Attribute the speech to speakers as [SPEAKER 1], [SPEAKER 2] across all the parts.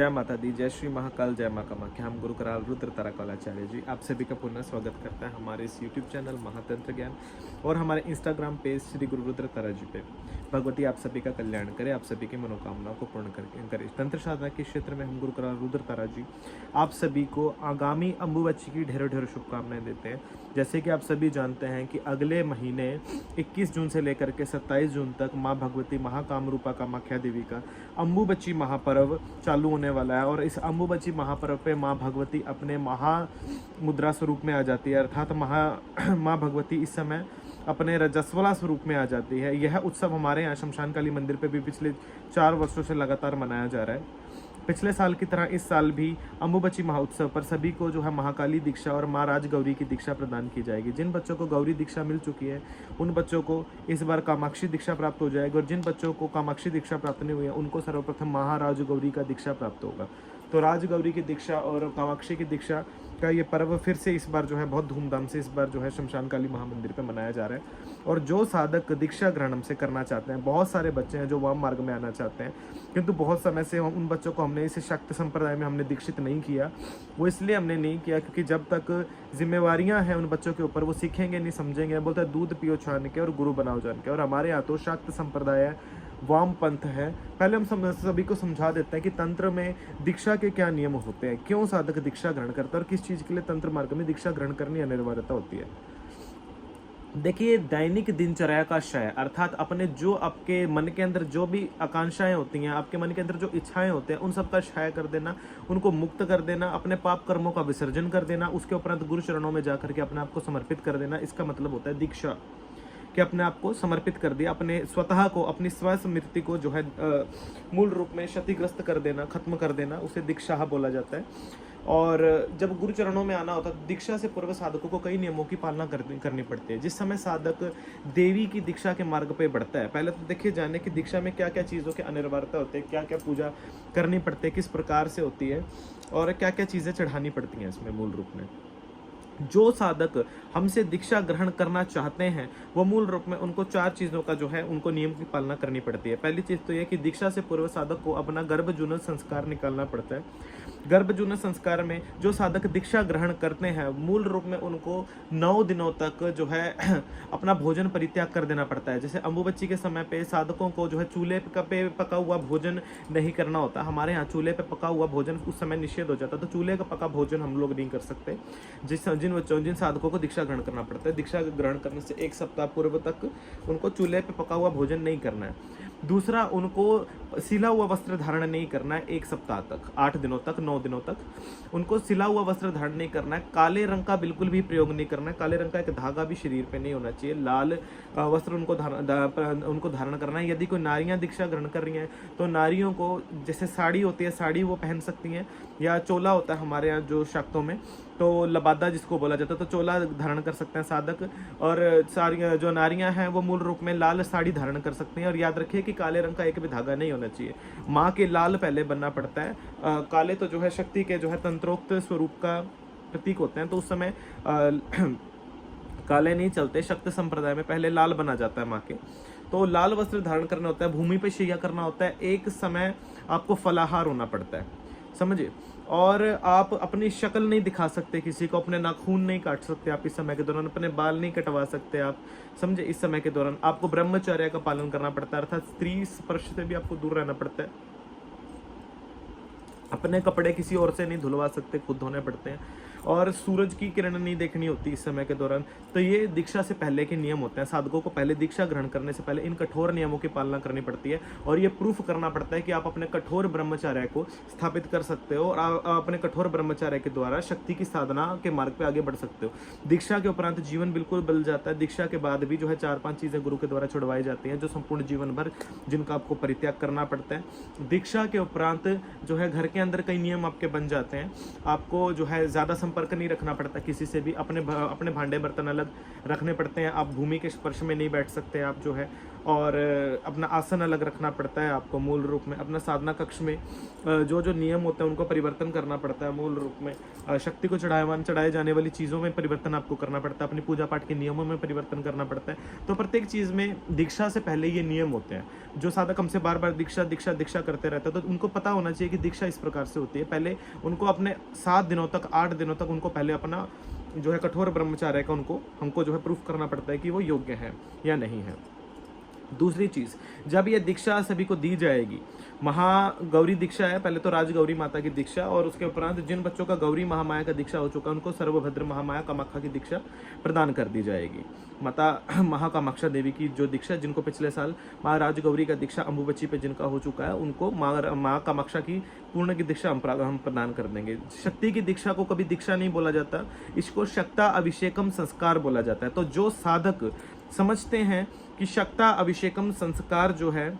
[SPEAKER 1] जय माता दी, जय श्री महाकाल, जय माँ कामाख्या। हम गुरु कराल रुद्र तारकवालाचार्य जी आप सभी का पुनः स्वागत करते हैं हमारे इस यूट्यूब चैनल महातंत्र ज्ञान और हमारे इंस्टाग्राम पेज श्री गुरु रुद्र तारा जी पे। भगवती आप सभी का कल्याण करे, आप सभी की मनोकामनाओं को पूर्ण करे। तंत्र साधना के क्षेत्र में हम गुरु कराल रुद्र तारा जी आप सभी को आगामी अम्बुबच्ची की ढेरों ढेरों शुभकामनाएं देते हैं। जैसे कि आप सभी जानते हैं कि अगले महीने 21 जून से लेकर के 27 जून तक माँ भगवती महाकामरूपा कामाख्या देवी का अम्बुबच्ची महापर्व चालू होने वाला है। और इस अम्बुबच्ची महापर्व पे माँ भगवती अपने महामुद्रा स्वरूप में आ जाती है, अर्थात माँ भगवती इस समय अपने रजस्वला स्वरूप में आ जाती है। यह उत्सव हमारे यहाँ शमशान काली मंदिर पे भी पिछले 4 वर्षों से लगातार मनाया जा रहा है। पिछले साल की तरह इस साल भी अम्बुबच्ची महोत्सव पर सभी को जो है महाकाली दीक्षा और माँ राजगौरी की दीक्षा प्रदान की जाएगी। जिन बच्चों को गौरी दीक्षा मिल चुकी है उन बच्चों को इस बार कामाक्षी दीक्षा प्राप्त हो जाएगी, और जिन बच्चों को कामाक्षी दीक्षा प्राप्त नहीं हुई है उनको सर्वप्रथम महाराजगौरी का दीक्षा प्राप्त होगा। तो राजगौरी की दीक्षा और कामाक्षी की दीक्षा का ये पर्व फिर से इस बार जो है बहुत धूमधाम से इस बार जो है शमशान काली महामंदिर पे मनाया जा रहा है। और जो साधक दीक्षा ग्रहण हमसे करना चाहते हैं, बहुत सारे बच्चे हैं जो वाम मार्ग में आना चाहते हैं, किंतु बहुत समय से उन बच्चों को हमने इस शक्त संप्रदाय में हमने दीक्षित नहीं किया। वो इसलिए हमने नहीं किया क्योंकि जब तक जिम्मेवारियां हैं उन बच्चों के ऊपर, वो सीखेंगे नहीं, समझेंगे। बोलते हैं दूध पियो छान के और गुरु बनाओ जान के। और हमारे यहाँ तो शाक्त संप्रदाय है, वाम पंथ है। पहले हम सभी को समझा देते हैं कि तंत्र में दीक्षा के क्या नियम होते हैं, क्यों साधक दीक्षा ग्रहण करता है और किस चीज़ के लिए तंत्र मार्ग में दीक्षा ग्रहण करनी अनिवार्यता होती है। देखिए, दैनिक दिनचर्या का क्षय अर्थात अपने जो आपके मन के अंदर जो भी आकांक्षाएं होती हैं, आपके मन के अंदर जो इच्छाएं होते हैं, उन सब का क्षय कर देना, उनको मुक्त कर देना, अपने पाप कर्मों का विसर्जन कर देना, उसके उपरांत गुरु चरणों में जाकर के अपने आप को समर्पित कर देना। इसका मतलब होता है दीक्षा, कि अपने आप को समर्पित कर दिया, अपने स्वतः को, अपनी स्वस्मृति को जो है मूल रूप में क्षतिग्रस्त कर देना, खत्म कर देना, उसे दीक्षा बोला जाता है। और जब गुरु चरणों में आना होता है, दीक्षा से पूर्व साधकों को कई नियमों की पालना करनी पड़ती है। जिस समय साधक देवी की दीक्षा के मार्ग पे बढ़ता है, पहले तो देखिए जाने कि दीक्षा में क्या क्या चीज़ों के अनिवार्यता होते हैं, क्या क्या पूजा करनी पड़ती है, किस प्रकार से होती है और क्या क्या चीज़ें चढ़ानी पड़ती हैं इसमें। मूल रूप में जो साधक हमसे दीक्षा ग्रहण करना चाहते हैं वो मूल रूप में उनको 4 चीज़ों का जो है उनको नियम की पालना करनी पड़ती है। पहली चीज़ तो यह कि दीक्षा से पूर्व साधक को अपना गर्भजून संस्कार निकालना पड़ता है। गर्भजून संस्कार में जो साधक दीक्षा ग्रहण करते हैं मूल रूप में उनको 9 दिनों तक जो है अपना भोजन परित्याग कर देना पड़ता है। जैसे अम्बुबच्ची के समय पे साधकों को जो है चूल्हे पे पका हुआ भोजन नहीं करना होता। हमारे यहाँ चूल्हे पे पका हुआ भोजन उस समय निषेध हो जाता, तो चूल्हे का पका भोजन हम लोग नहीं कर सकते। जिन साधकों को दीक्षा ग्रहण करना पड़ता है, दीक्षा ग्रहण करने से 1 सप्ताह पूर्व तक उनको चूल्हे पे पका हुआ भोजन नहीं करना है। दूसरा, उनको सिला हुआ वस्त्र धारण नहीं करना है 1 सप्ताह तक, 8 दिनों तक, 9 दिनों तक उनको सिला हुआ वस्त्र धारण नहीं करना है। काले रंग का बिल्कुल भी प्रयोग नहीं करना है, काले रंग का एक धागा भी शरीर पे नहीं होना चाहिए। लाल वस्त्र उनको धारण करना है। यदि कोई नारियां दीक्षा ग्रहण कर रही हैं तो नारियों को जैसे साड़ी होती है, साड़ी वो पहन सकती हैं, या चोला होता है हमारे यहाँ जो शाक्तों में, तो लबादा जिसको बोला जाता है, तो चोला धारण कर सकते हैं साधक। और सारी जो नारियां हैं वो मूल रूप में लाल साड़ी धारण कर सकते हैं। और याद रखिए कि काले रंग का एक भी धागा नहीं होना चाहिए। माँ के लाल पहले बनना पड़ता है। काले तो जो है शक्ति के जो है तंत्रोक्त स्वरूप का प्रतीक होते हैं, तो उस समय काले नहीं चलते। शक्त संप्रदाय में पहले लाल बना जाता है माँ के, तो लाल वस्त्र धारण करना होता है। भूमि पे शैया करना होता है। एक समय आपको फलाहार होना पड़ता है, समझिए। और आप अपनी शक्ल नहीं दिखा सकते किसी को, अपने नाखून नहीं काट सकते आप इस समय के दौरान, अपने बाल नहीं कटवा सकते आप, समझे। इस समय के दौरान आपको ब्रह्मचर्य का पालन करना पड़ता है, अर्थात स्त्री स्पर्श से भी आपको दूर रहना पड़ता है। अपने कपड़े किसी और से नहीं धुलवा सकते, खुद धोने पड़ते हैं। और सूरज की किरण नहीं देखनी होती इस समय के दौरान। तो ये दीक्षा से पहले के नियम होते हैं। साधकों को पहले दीक्षा ग्रहण करने से पहले इन कठोर नियमों की पालना करनी पड़ती है, और ये प्रूफ करना पड़ता है कि आप अपने कठोर ब्रह्मचर्य को स्थापित कर सकते हो और आप अपने कठोर ब्रह्मचर्य के द्वारा शक्ति की साधना के मार्ग पे आगे बढ़ सकते हो। दीक्षा के उपरांत जीवन बिल्कुल बदल जाता है। दीक्षा के बाद भी जो है 4-5 चीज़ें गुरु के द्वारा छुड़वाई जाती हैं, जो संपूर्ण जीवन भर जिनका आपको परित्याग करना पड़ता है। दीक्षा के उपरांत जो है घर के अंदर कई नियम आपके बन जाते हैं। आपको जो है ज़्यादा संपर्क नहीं रखना पड़ता किसी से भी, अपने भांडे बर्तन अलग रखने पड़ते हैं। आप भूमि के स्पर्श में नहीं बैठ सकते, आप जो है और अपना आसन अलग रखना पड़ता है आपको मूल रूप में। अपना साधना कक्ष में जो जो नियम होते हैं उनको परिवर्तन करना पड़ता है मूल रूप में। शक्ति को चढ़ाए जाने वाली चीज़ों में परिवर्तन आपको करना पड़ता है, अपनी पूजा पाठ के नियमों में परिवर्तन करना पड़ता है। तो प्रत्येक चीज़ में दीक्षा से पहले ये नियम होते हैं। जो साधक हमसे बार बार दीक्षा दीक्षा दीक्षा करते रहते हैं तो उनको पता होना चाहिए कि दीक्षा इस प्रकार से होती है। पहले उनको अपने 7 दिनों तक 8 दिनों तक उनको पहले अपना जो है कठोर ब्रह्मचार्य का हमको जो है प्रूफ करना पड़ता है कि वो योग्य है या नहीं है। दूसरी चीज़, जब ये दीक्षा सभी को दी जाएगी, महागौरी दीक्षा है, पहले तो राजगौरी माता की दीक्षा, और उसके उपरांत जिन बच्चों का गौरी महामाया का दीक्षा हो चुका है उनको सर्वभद्र महामाया कामाख्या की दीक्षा प्रदान कर दी जाएगी। माता महाकामाक्षा देवी की जो दीक्षा, जिनको पिछले साल माँ राजगौरी का दीक्षा अम्बुबच्ची पे जिनका हो चुका है, उनको माँ कामाक्षा की पूर्ण की दीक्षा हम प्रदान कर देंगे। शक्ति की दीक्षा को कभी दीक्षा नहीं बोला जाता, इसको शक्ता अभिषेकम संस्कार बोला जाता है। तो जो साधक समझते हैं कि शक्ता अभिषेकम संस्कार जो है,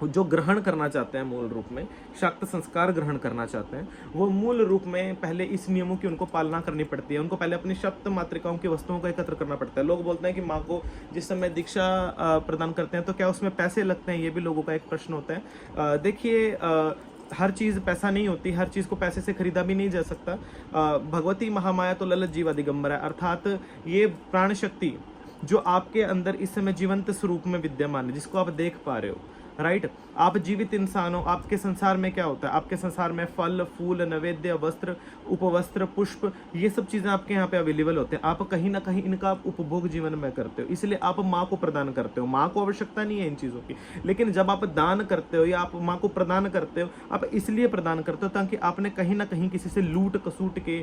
[SPEAKER 1] जो ग्रहण करना चाहते हैं मूल रूप में, शक्त संस्कार ग्रहण करना चाहते हैं, वो मूल रूप में पहले इस नियमों की उनको पालना करनी पड़ती है। उनको पहले अपनी सप्त मातृकाओं की वस्तुओं को एकत्र करना पड़ता है। लोग बोलते हैं कि माँ को जिस समय दीक्षा प्रदान करते हैं तो क्या उसमें पैसे लगते हैं, ये भी लोगों का एक प्रश्न होता है। देखिए, हर चीज़ पैसा नहीं होती, हर चीज़ को पैसे से खरीदा भी नहीं जा सकता। भगवती महामाया तो ललित जीवा दिगंबर है, अर्थात ये प्राण शक्ति जो आपके अंदर इस समय जीवंत स्वरूप में विद्यमान है, जिसको आप देख पा रहे हो, राइट। आप जीवित इंसान हो। आपके संसार में क्या होता है, आपके संसार में फल फूल नैवेद्य वस्त्र उपवस्त्र पुष्प ये सब चीजें आपके यहाँ पे अवेलेबल होते हैं। आप कहीं ना कहीं इनका उपभोग जीवन में करते हो, इसलिए आप माँ को प्रदान करते हो। माँ को आवश्यकता नहीं है इन चीजों की, लेकिन जब आप दान करते हो या आप माँ को प्रदान करते हो, आप इसलिए प्रदान करते हो ताकि आपने कहीं ना कहीं किसी से लूट कसूट के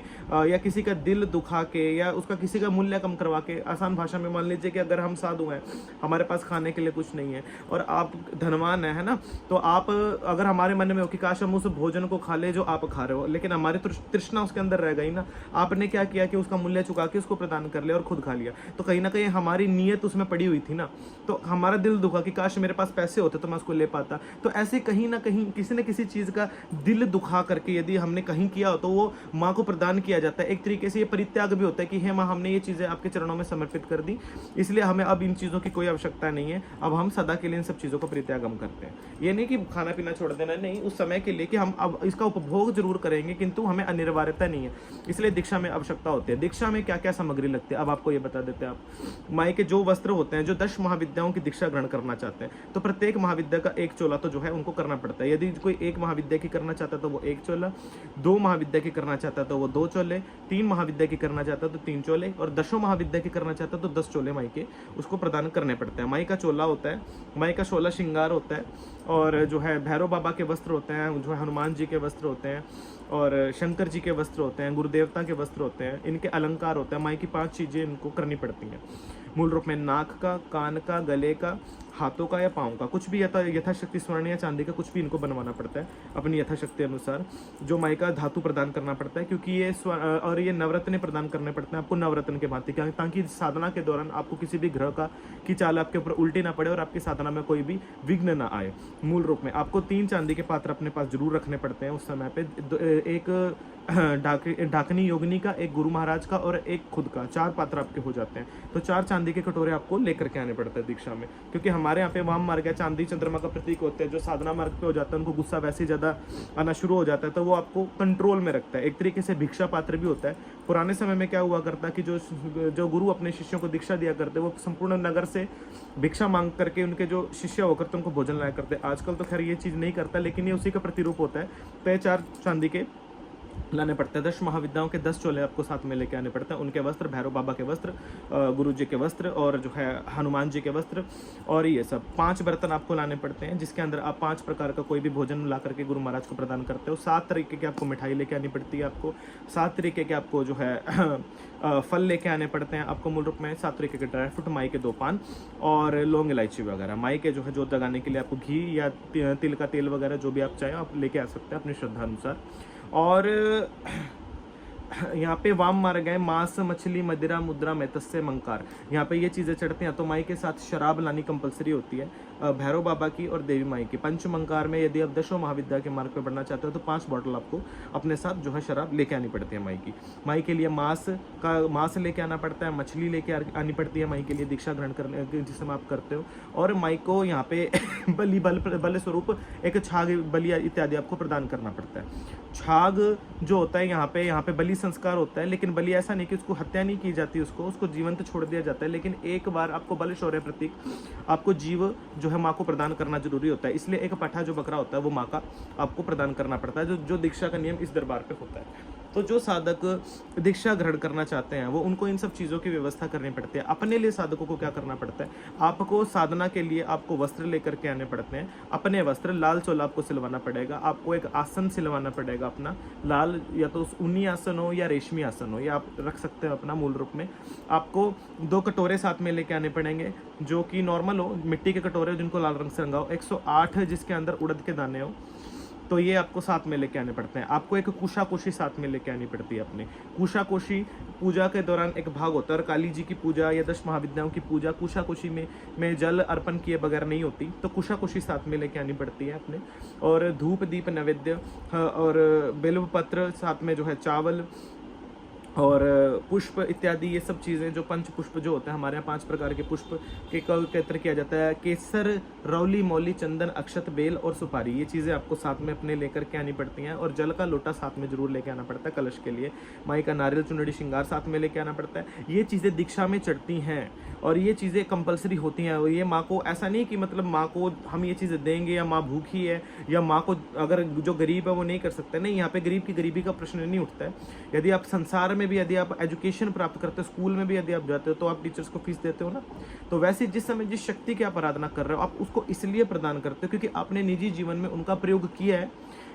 [SPEAKER 1] या किसी का दिल दुखा के या उसका किसी का मूल्य कम करवा के, आसान भाषा में मान लीजिए कि अगर हम साधु हैं, हमारे पास खाने के लिए कुछ नहीं है और आप धनवान है ना, तो आप अगर हमारे मन में हो कि काश हम उस भोजन को खा ले जो आप खा रहे हो, लेकिन हमारी तृष्णा उसके अंदर रह गई ना, आपने क्या किया कि उसका मूल्य चुका के उसको प्रदान कर लिया और खुद खा लिया, तो कहीं ना कहीं हमारी नीयत उसमें पड़ी हुई थी ना, तो हमारा दिल दुखा कि काश मेरे पास पैसे होते तो मैं उसको ले पाता। तो ऐसे कहीं ना कहीं किसी न किसी चीज का दिल दुखा करके यदि हमने कहीं किया हो तो वो माँ को प्रदान किया जाता है। एक तरीके से ये परित्याग भी होता है कि हे माँ, हमने ये चीजें आपके चरणों में समर्पित कर दी, इसलिए हमें अब इन चीजों की कोई आवश्यकता नहीं है, अब हम सदा के लिए इन सब चीजों का परित्याग हम करते हैं। ये नहीं कि खाना पीना छोड़ देना, नहीं, उस समय के लिए कि हम अब इसका उपभोग जरूर करेंगे, किंतु हमें अनिवार्यता नहीं है, इसलिए दीक्षा में आवश्यकता होती है। दीक्षा में क्या क्या सामग्री लगती है अब आपको ये बता देते हैं। आप माई के जो वस्त्र होते हैं, जो 10 महाविद्याओं की दीक्षा ग्रहण करना चाहते हैं, तो प्रत्येक महाविद्या का एक चोला तो जो है उनको करना पड़ता है। यदि कोई एक महाविद्या की करना चाहता है तो वो एक चोला, 2 महाविद्या की करना चाहता है तो वो 2 चोले, 3 महाविद्या की करना चाहता है तो 3 चोले, और 10 महाविद्या की करना चाहता है तो 10 चोले माई के उसको प्रदान करने पड़ते हैं। माई का चोला होता है, माई का 16 श्रृंगार होता है, और जो है भैरव बाबा के वस्त्र होते हैं, जो है हनुमान जी के वस्त्र होते हैं, और शंकर जी के वस्त्र होते हैं, गुरुदेवता के वस्त्र होते हैं, इनके अलंकार होते हैं। माई की 5 चीज़ें इनको करनी पड़ती हैं मूल रूप में, नाक का, कान का, गले का, हाथों का या पाँव का, कुछ भी यथाशक्ति स्वर्ण या चांदी का कुछ भी इनको बनवाना पड़ता है अपनी यथाशक्ति अनुसार। जो माई का धातु प्रदान करना पड़ता है, क्योंकि ये और ये नवरत्न प्रदान करने पड़ते हैं आपको नवरत्न के भांति, ताकि साधना के दौरान आपको किसी भी ग्रह की चाल आपके ऊपर उल्टी ना पड़े और आपकी साधना में कोई भी विघ्न ना आए। मूल रूप में आपको 3 चांदी के पात्र अपने पास जरूर रखने पड़ते हैं उस समय पे, एक डाकनी योगिनी का, एक गुरु महाराज का और एक खुद का, 4 पात्र आपके हो जाते हैं। तो 4 चांदी के कटोरे आपको लेकर के आने पड़ते हैं दीक्षा में, क्योंकि हमारे यहाँ पे वाम मार्ग है, चांदी चंद्रमा का प्रतीक होते हैं। जो साधना मार्ग पे हो जाता है उनको गुस्सा वैसे ही ज्यादा आना शुरू हो जाता है, तो वो आपको कंट्रोल में रखता है। एक तरीके से भिक्षा पात्र भी होता है। पुराने समय में क्या हुआ करता कि जो गुरु अपने शिष्यों को दीक्षा दिया करते, वो संपूर्ण नगर से भिक्षा मांग करके उनके जो शिष्य होकर तो उनको भोजन लाया करते। आजकल तो खैर ये चीज नहीं करता, लेकिन ये उसी का प्रतिरूप होता है। तो ये 4 चांदी के लाने पड़ते हैं। 10 महाविद्याओं के 10 चोले आपको साथ में लेके आने पड़ते हैं। उनके वस्त्र, भैरव बाबा के वस्त्र, गुरु जी के वस्त्र, और जो है हनुमान जी के वस्त्र, और ये सब 5 बर्तन आपको लाने पड़ते हैं, जिसके अंदर आप 5 प्रकार का कोई भी भोजन ला करके गुरु महाराज को प्रदान करते हो। 7 तरीके की आपको मिठाई लेके आनी पड़ती है, आपको 7 तरीके के आपको जो है फल लेके आने पड़ते हैं आपको मूल रूप में। 7 तरीके के ड्राई फ्रूट, माई के 2 पान और लौंग इलायची वगैरह। माई के जो है जोत जगाने के लिए आपको घी या तिल का तेल वगैरह जो भी आप चाहें आप लेके आ सकते हैं अपनी श्रद्धा अनुसार। और यहाँ पे वाम मार्ग है, मांस, मछली, मदिरा, मुद्रा, मैतस्य, मंकार, यहाँ पे ये चीज़ें चढ़ती हैं। तो माई के साथ शराब लानी कंपलसरी होती है। भैरव बाबा की और देवी माई की। पंचमंकार में यदि आप दशों महाविद्या के मार्ग पे बढ़ना चाहते हो तो 5 बॉटल आपको अपने साथ जो है शराब लेके आनी पड़ती है माई की। माई के लिए मांस लेके आना पड़ता है, मछली लेके आनी पड़ती है माई के लिए दीक्षा ग्रहण करने जिसमें आप करते हो। और माई को यहाँ पे बल स्वरूप एक छाग बलि इत्यादि आपको प्रदान करना पड़ता है। छाग जो होता है यहाँ पे बलि संस्कार होता है, लेकिन बलि ऐसा नहीं कि उसको हत्या नहीं की जाती, उसको जीवंत छोड़ दिया जाता है। लेकिन एक बार आपको बल शौर्य प्रतीक आपको जीव जो है माँ को प्रदान करना जरूरी होता है, इसलिए एक पठा जो बकरा होता है वो माँ का आपको प्रदान करना पड़ता है, जो दीक्षा का नियम इस दरबार पे होता है। तो जो साधक दीक्षा ग्रहण करना चाहते हैं वो उनको इन सब चीज़ों की व्यवस्था करनी पड़ती है। अपने लिए साधकों को क्या करना पड़ता है, आपको साधना के लिए आपको वस्त्र लेकर के आने पड़ते हैं। अपने वस्त्र लाल चोला आपको सिलवाना पड़ेगा, आपको एक आसन सिलवाना पड़ेगा अपना लाल, या तो ऊनी आसन हो या रेशमी आसन हो, या आप रख सकते हो अपना मूल रूप में। आपको 2 कटोरे साथ में लेके आने पड़ेंगे जो कि नॉर्मल हो, मिट्टी के कटोरे हो जिनको लाल रंग से रंगा हो, 108 जिसके अंदर उड़द के दाने हो, तो ये आपको साथ में लेके आने पड़ते हैं। आपको एक कुशाकोशी साथ में लेके आनी पड़ती है अपने। कुशाकोशी पूजा के दौरान एक भाग होता है, और काली जी की पूजा या 10 महाविद्याओं की पूजा कुशाकोशी में जल अर्पण किए बगैर नहीं होती, तो कुशाकोशी साथ में लेके आनी पड़ती है अपने। और धूप दीप नैवेद्य और बेलव पत्र साथ में जो है चावल और पुष्प इत्यादि, ये सब चीज़ें जो पंच पुष्प जो होते हैं हमारे यहाँ 5 प्रकार के पुष्प के एकत्र किया जाता है। केसर, रौली, मौली, चंदन, अक्षत, बेल और सुपारी, ये चीज़ें आपको साथ में अपने लेकर के आनी पड़ती हैं। और जल का लोटा साथ में जरूर लेके आना पड़ता है कलश के लिए। माई का नारियल चुनरी श्रृंगार साथ में लेके आना पड़ता है। ये चीज़ें दीक्षा में चढ़ती हैं और ये चीज़ें कंपलसरी होती हैं। ये माँ को ऐसा नहीं कि मतलब माँ को हम ये चीज़ें देंगे या माँ भूखी है या माँ को अगर जो गरीब है वो नहीं कर सकता, नहीं, यहाँ पे गरीब की गरीबी का प्रश्न नहीं उठता है। यदि आप संसार में भी यदि आप एजुकेशन प्राप्त करते हो, स्कूल में भी यदि आप जाते हो तो आप टीचर्स को फीस देते हो ना, तो वैसे जिस समय जिस शक्ति की आप आराधना कर रहे हो आप उसको इसलिए प्रदान करते हो क्योंकि आपने निजी जीवन में उनका प्रयोग किया है,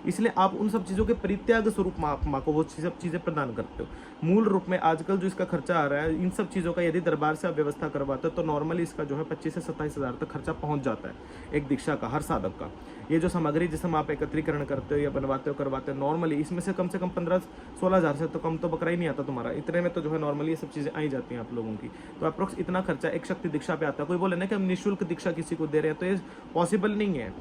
[SPEAKER 1] इसलिए आप उन सब चीज़ों के परित्याग स्वरूप माँ को वो सब चीज़ें प्रदान करते हो। मूल रूप में आजकल जो इसका खर्चा आ रहा है इन सब चीज़ों का, यदि दरबार से आप व्यवस्था करवाते हो तो नॉर्मली इसका जो है 25 से 27 हज़ार तक खर्चा पहुंच जाता है एक दीक्षा का, हर साधक का। ये जो सामग्री जिसमें आप एकत्रीकरण करते हो या बनवाते हो करवाते हो, नॉर्मली इसमें से कम 15-16 हज़ार से तो कम तो बकरा ही नहीं आता तुम्हारा। इतने में तो जो है नॉर्मली ये सब चीज़ें आई जाती हैं आप लोगों की। तो अप्रोक्स इतना खर्चा एक शक्ति दीक्षा पे आता है। कोई बोले ना कि हम निःशुल्क दीक्षा किसी को दे रहे हैं, तो ये पॉसिबल नहीं है,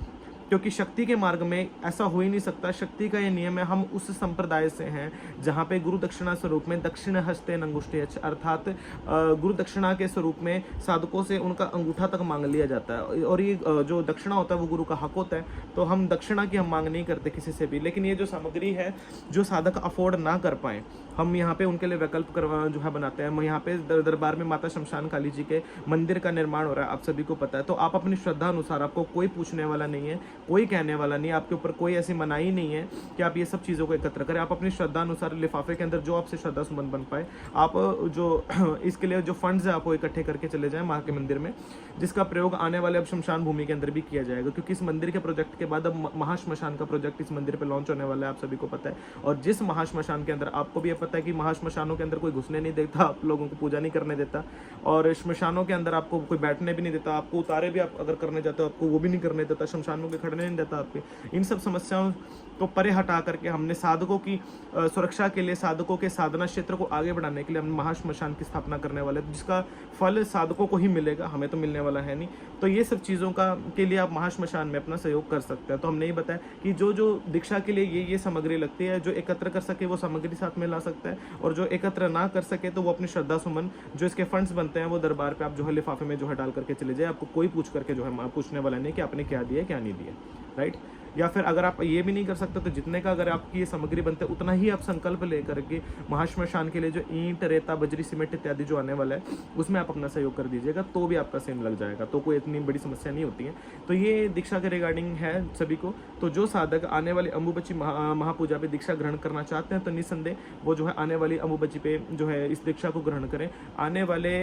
[SPEAKER 1] क्योंकि शक्ति के मार्ग में ऐसा हो ही नहीं सकता। शक्ति का ये नियम है, हम उस संप्रदाय से हैं जहाँ पे गुरु दक्षिणा स्वरूप में दक्षिण हस्ते अंगुष्ठे, अर्थात गुरु दक्षिणा के स्वरूप में साधकों से उनका अंगूठा तक मांग लिया जाता है। और ये जो दक्षिणा होता है वो गुरु का हक होता है, तो हम दक्षिणा की हम मांग नहीं करते किसी से भी। लेकिन ये जो सामग्री है जो साधक अफोर्ड ना कर पाए, हम यहाँ पे उनके लिए वैकल्प करवा जो है बनाते हैं। यहाँ पे दरबार में माता शमशान काली जी के मंदिर का निर्माण हो रहा है, आप सभी को पता है। तो आप अपनी श्रद्धा अनुसार, आपको कोई पूछने वाला नहीं है, कोई कहने वाला नहीं है, आपके ऊपर कोई ऐसी मनाही नहीं है कि आप ये सब चीज़ों को एकत्र करें। आप अपनी श्रद्धा अनुसार लिफाफे के अंदर जो आपसे श्रद्धा संबंध बन पाए, आप जो इसके लिए जो फंड्स है आपको इकट्ठे करके चले जाएं माँ के मंदिर में, जिसका प्रयोग आने वाले अब शमशान भूमि के अंदर भी किया जाएगा। क्योंकि इस मंदिर के प्रोजेक्ट के बाद अब महाश्मशान का प्रोजेक्ट इस मंदिर पर लॉन्च होने वाला है, आप सभी को पता है। और जिस महाश्मशान के अंदर आपको भी ये पता है कि महाश्मशानों के अंदर कोई घुसने नहीं देता, आप लोगों को पूजा नहीं करने देता, और श्मशानों के अंदर आपको कोई बैठने भी नहीं देता, आपको उतारे भी आप अगर करने जाते हो आपको वो भी नहीं करने देता, शमशानों के खड़ने नहीं देता आपके। इन सब समस्याओं को परे हटा करके हमने साधकों की सुरक्षा के लिए, साधकों के साधना क्षेत्र को आगे बढ़ाने के लिए हम महाश्मशान की स्थापना करने वाले हैं, जिसका फल साधकों को ही मिलेगा, हमें तो मिलने वाला है नहीं। तो ये सब चीज़ों का के लिए आप महाश्मशान में अपना सहयोग कर सकते हैं। तो हमने ये बताया कि जो जो दीक्षा के लिए ये सामग्री लगती है, जो एकत्र कर सके वो सामग्री साथ में ला सकता है, और जो एकत्र ना कर सके तो वो अपनी श्रद्धा सुमन जो इसके फंड्स बनते हैं वो दरबार पे आप जो है लिफाफे में जो है डाल करके चले जाए। आपको कोई पूछ करके जो है पूछने वाला नहीं कि आपने क्या दिया क्या नहीं दिया, राइट। या फिर अगर आप ये भी नहीं कर सकते तो जितने का अगर आपकी ये सामग्री बनते हैं उतना ही आप संकल्प लेकर के महाश्मशान के लिए जो ईंट, रेता, बजरी, सीमेंट इत्यादि जो आने वाला है उसमें आप अपना सहयोग कर दीजिएगा, तो भी आपका सेम लग जाएगा, तो कोई इतनी बड़ी समस्या नहीं होती है। तो ये दीक्षा के रिगार्डिंग है सभी को। तो जो साधक आने वाली अम्बुबची महापूजा पे दीक्षा ग्रहण करना चाहते हैं तो निसंदेह वो जो है आने वाली अम्बुबची पे जो है इस दीक्षा को ग्रहण करें। आने वाले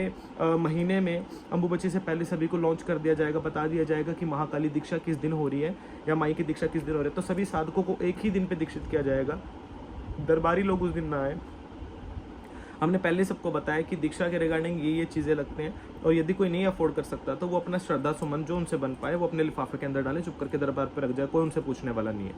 [SPEAKER 1] महीने में अम्बुबची से पहले सभी को लॉन्च कर दिया जाएगा, बता दिया जाएगा कि महाकाली दीक्षा किस दिन हो रही है या माई की दीक्षा किस दिन हो रही है। तो सभी साधकों को एक ही दिन पे दीक्षित किया जाएगा, दरबारी लोग उस दिन ना आए। हमने पहले सबको बताया कि दीक्षा के रिगार्डिंग ये चीज़ें लगते हैं, और यदि कोई नहीं अफोर्ड कर सकता तो वो अपना श्रद्धा सुमन जो उनसे बन पाए वो अपने लिफाफे के अंदर डालें, चुप करके दरबार पर रख जाए, कोई उनसे पूछने वाला नहीं है,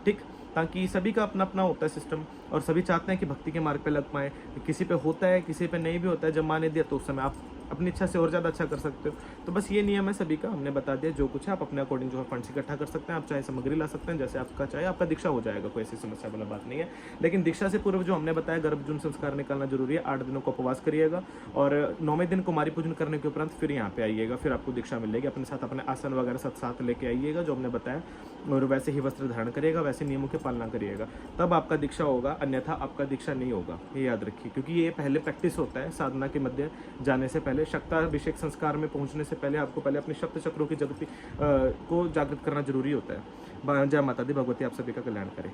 [SPEAKER 1] ठीक। ताकि सभी का अपना अपना होता है सिस्टम, और सभी चाहते हैं कि भक्ति के मार्ग पे लग पाएँ। किसी पे होता है, किसी पे नहीं भी होता है। जब माँ ने दिया तो उस समय आप अपनी इच्छा से और ज़्यादा अच्छा कर सकते हो। तो बस ये नियम है सभी का, हमने बता दिया। जो कुछ है आप अपने अकॉर्डिंग जो है फंड्स इकट्ठा कर सकते हैं। आप चाहे सामग्री ला सकते हैं, जैसे आपका चाहे, आपका दीक्षा हो जाएगा, कोई ऐसी समस्या वाला बात नहीं है। लेकिन दीक्षा से पूर्व जो हमने बताया गर्भजून संस्कार निकालना जरूरी है। 8 दिनों का उपवास करिएगा और 9वें दिन कुमारी पूजन करने के उपरांत फिर यहाँ पे आइएगा, फिर आपको दीक्षा मिलेगी। अपने साथ अपने आसन वगैरह सब साथ लेके आइएगा जो हमने बताया, और वैसे ही वस्त्र धारण करिएगा, वैसे नियमों की पालना करिएगा, तब आपका दीक्षा होगा, अन्यथा आपका दीक्षा नहीं होगा। ये याद रखिए, क्योंकि ये पहले प्रैक्टिस होता है साधना के मध्य जाने से पहले। शक्ताभिषेक संस्कार में पहुंचने से पहले आपको पहले अपने शब्द चक्रों की जगती को जागृत करना जरूरी होता है। जय माता दी, भगवती आप सभी का कल्याण करे।